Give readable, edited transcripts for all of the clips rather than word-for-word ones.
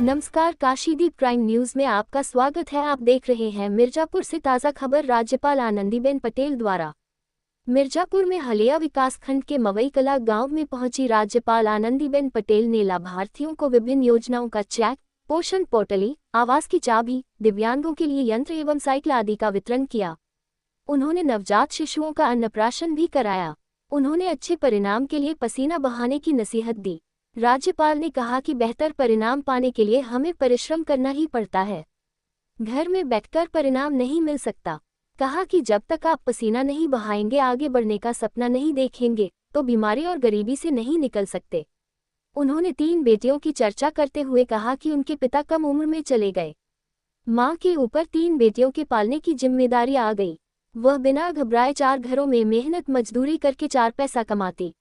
नमस्कार, काशीदीप prime news में आपका स्वागत है। आप देख रहे हैं मिर्जापुर से ताज़ा खबर। राज्यपाल आनंदीबेन पटेल द्वारा मिर्जापुर में हलिया विकासखंड के मवई कला गांव में पहुंची राज्यपाल आनंदीबेन पटेल ने लाभार्थियों को विभिन्न योजनाओं का चेक, पोषण पोटली, आवास की चाबी, दिव्यांगों के लिए यंत्र एवं साइकिल आदि का वितरण किया। उन्होंने नवजात शिशुओं का अन्नप्राशन भी कराया। उन्होंने अच्छे परिणाम के लिए पसीना बहाने की नसीहत दी। राज्यपाल ने कहा कि बेहतर परिणाम पाने के लिए हमें परिश्रम करना ही पड़ता है, घर में बैठकर परिणाम नहीं मिल सकता। कहा कि जब तक आप पसीना नहीं बहाएंगे, आगे बढ़ने का सपना नहीं देखेंगे, तो बीमारी और गरीबी से नहीं निकल सकते। उन्होंने 3 बेटियों की चर्चा करते हुए कहा कि उनके पिता कम उम्र में चले गए। मां के ऊपर 3 बेटियों के पालने की जिम्मेदारी आ गई। वह बिना घबराए 4 घरों में मेहनत मजदूरी करके 4 पैसा कमाती,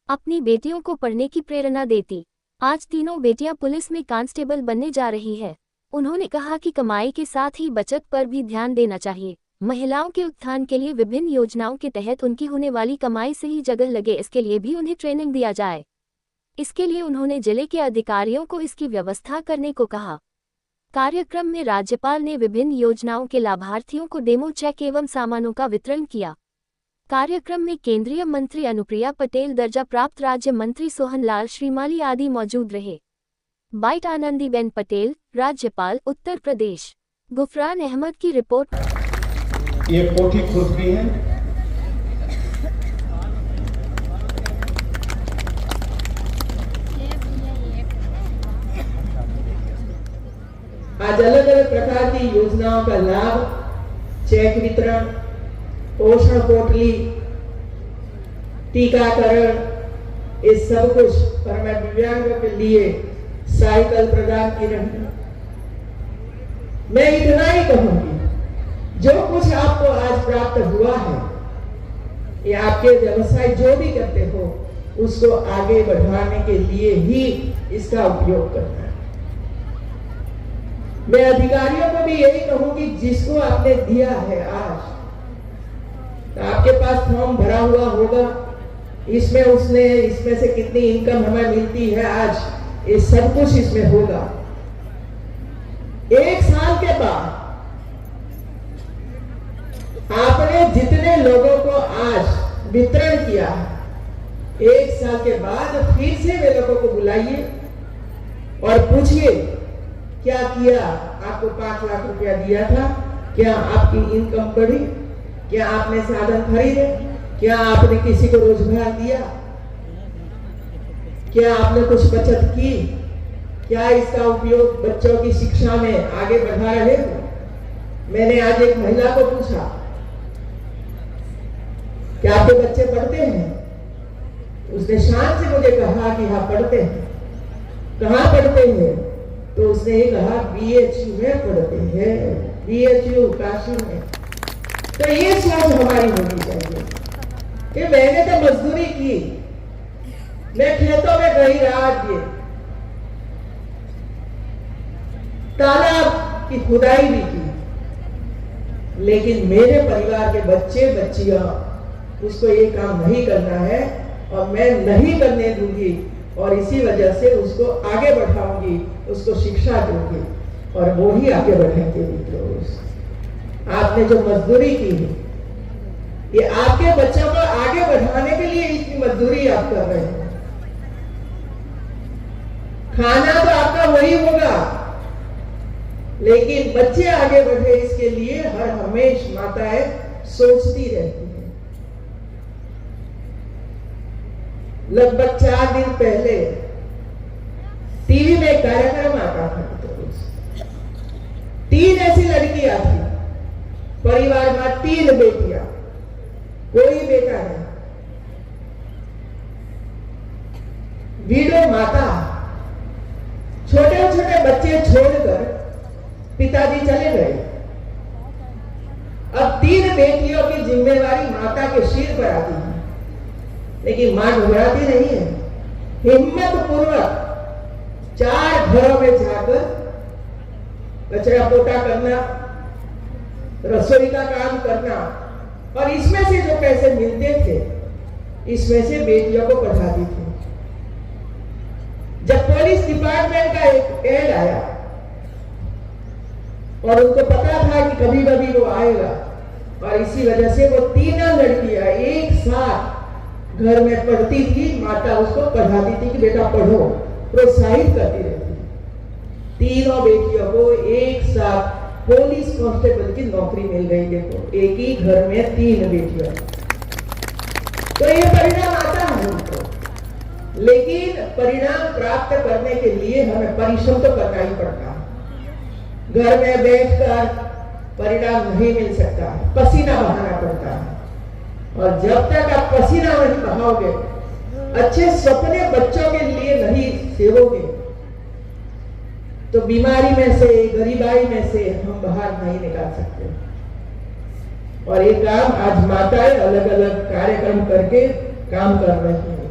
अपनी बेटियों को पढ़ने की प्रेरणा देती। आज तीनों बेटियां पुलिस में कांस्टेबल बनने जा रही है। उन्होंने कहा कि कमाई के साथ ही बचत पर भी ध्यान देना चाहिए। महिलाओं के उत्थान के लिए विभिन्न योजनाओं के तहत उनकी होने वाली कमाई से ही जगह लगे, इसके लिए भी उन्हें ट्रेनिंग दिया जाए। इसके लिए उन्होंने जिले के अधिकारियों को इसकी व्यवस्था करने को कहा। कार्यक्रम में राज्यपाल ने विभिन्न योजनाओं के लाभार्थियों को डेमो चेक एवं सामानों का वितरण किया। कार्यक्रम में केंद्रीय मंत्री अनुप्रिया पटेल, दर्जा प्राप्त राज्य मंत्री सोहनलाल श्रीमाली आदि मौजूद रहे। बाइट आनंदीबेन पटेल, राज्यपाल उत्तर प्रदेश। गुफरान अहमद की रिपोर्ट। ये कोठी खुद भी है। आज अलग अलग प्रकार की योजनाओं का लाभ, चेक वितरण, पोषण पोटली, टीकाकरण, इस सब कुछ पर मैं दिव्यांगों के लिए साइकिल प्रदान की रही। मैं इतना ही कहूंगी, जो कुछ आपको आज प्राप्त हुआ है, ये आपके व्यवसाय जो भी करते हो उसको आगे बढ़ाने के लिए ही इसका उपयोग करना है। मैं अधिकारियों को भी यही कहूंगी, जिसको आपने दिया है आज, तो आपके पास फॉर्म भरा हुआ होगा, इसमें से कितनी इनकम हमें मिलती है आज, ये सब कुछ इसमें होगा। 1 साल के बाद आपने जितने लोगों को आज वितरण किया है, 1 साल के बाद फिर से वे लोगों को बुलाइए और पूछिए क्या किया। आपको 5 लाख रुपया दिया था, क्या आपकी इनकम बढ़ी? क्या आपने साधन खरीदे? क्या आपने किसी को रोजगार दिया? क्या आपने कुछ बचत की? क्या इसका उपयोग बच्चों की शिक्षा में आगे बढ़ा रहे हो? मैंने आज एक महिला को पूछा, क्या आपके बच्चे पढ़ते हैं? उसने शान से मुझे कहा कि हाँ पढ़ते हैं। कहाँ पढ़ते हैं? तो उसने ये कहा BHU में पढ़ते हैं, BHU काशी में। तो ये सोच हमारी होनी चाहिए कि मैंने तो मजदूरी की, मैं खेतों में गई रात ये तालाब की खुदाई भी की, लेकिन मेरे परिवार के बच्चे बच्चियां उसको ये काम नहीं करना है और मैं नहीं करने दूंगी, और इसी वजह से उसको आगे बढ़ाऊंगी, उसको शिक्षा दूंगी और वो ही आगे बढ़ेंगे। मित्रों, आपने जो मजदूरी की है, ये आपके बच्चों को आगे बढ़ाने के लिए इतनी मजदूरी आप कर रहे हैं। खाना तो आपका वही होगा, लेकिन बच्चे आगे बढ़े इसके लिए हर हमेश माताएं सोचती रहती हैं। लगभग 4 दिन पहले टीवी में एक कार्यक्रम आता था, 3 ऐसी लड़कियां थी, परिवार में 3 बेटियां, कोई बेटा नहीं। विडो माता, छोटे छोटे बच्चे छोड़कर पिताजी चले गए। अब 3 बेटियों की जिम्मेवारी माता के सिर पर आती है, लेकिन मां घबराती नहीं है। हिम्मत पूर्वक 4 घरों में जाकर कचरा पोटा करना, रसोई का काम करना, और इसमें से जो पैसे मिलते थे, इसमें से बेटियों को पढ़ाती थी। जब पुलिस डिपार्टमेंट का एक एड आया और उनको पता था कि कभी कभी वो आएगा, और इसी वजह से वो तीनों लड़कियां एक साथ घर में पढ़ती थी। माता उसको पढ़ाती थी कि बेटा पढ़ो, प्रोत्साहित करती रहती। तीनों बेटियों को एक साथ पुलिस कांस्टेबल की नौकरी मिल गई। देखो, एक ही घर में 3 बेटियां। तो ये परिणाम आता है उनको, लेकिन परिणाम प्राप्त करने के लिए हमें परिश्रम तो करना ही पड़ता है। घर में बैठकर परिणाम नहीं मिल सकता, पसीना बहाना पड़ता है, और जब तक आप पसीना नहीं बहाओगे, अच्छे सपने बच्चों के लिए नहीं सेवोगे, तो बीमारी में से, गरीबाई में से हम बाहर नहीं निकाल सकते। और ये काम आज माताएं अलग अलग कार्यक्रम करके काम कर रही हैं।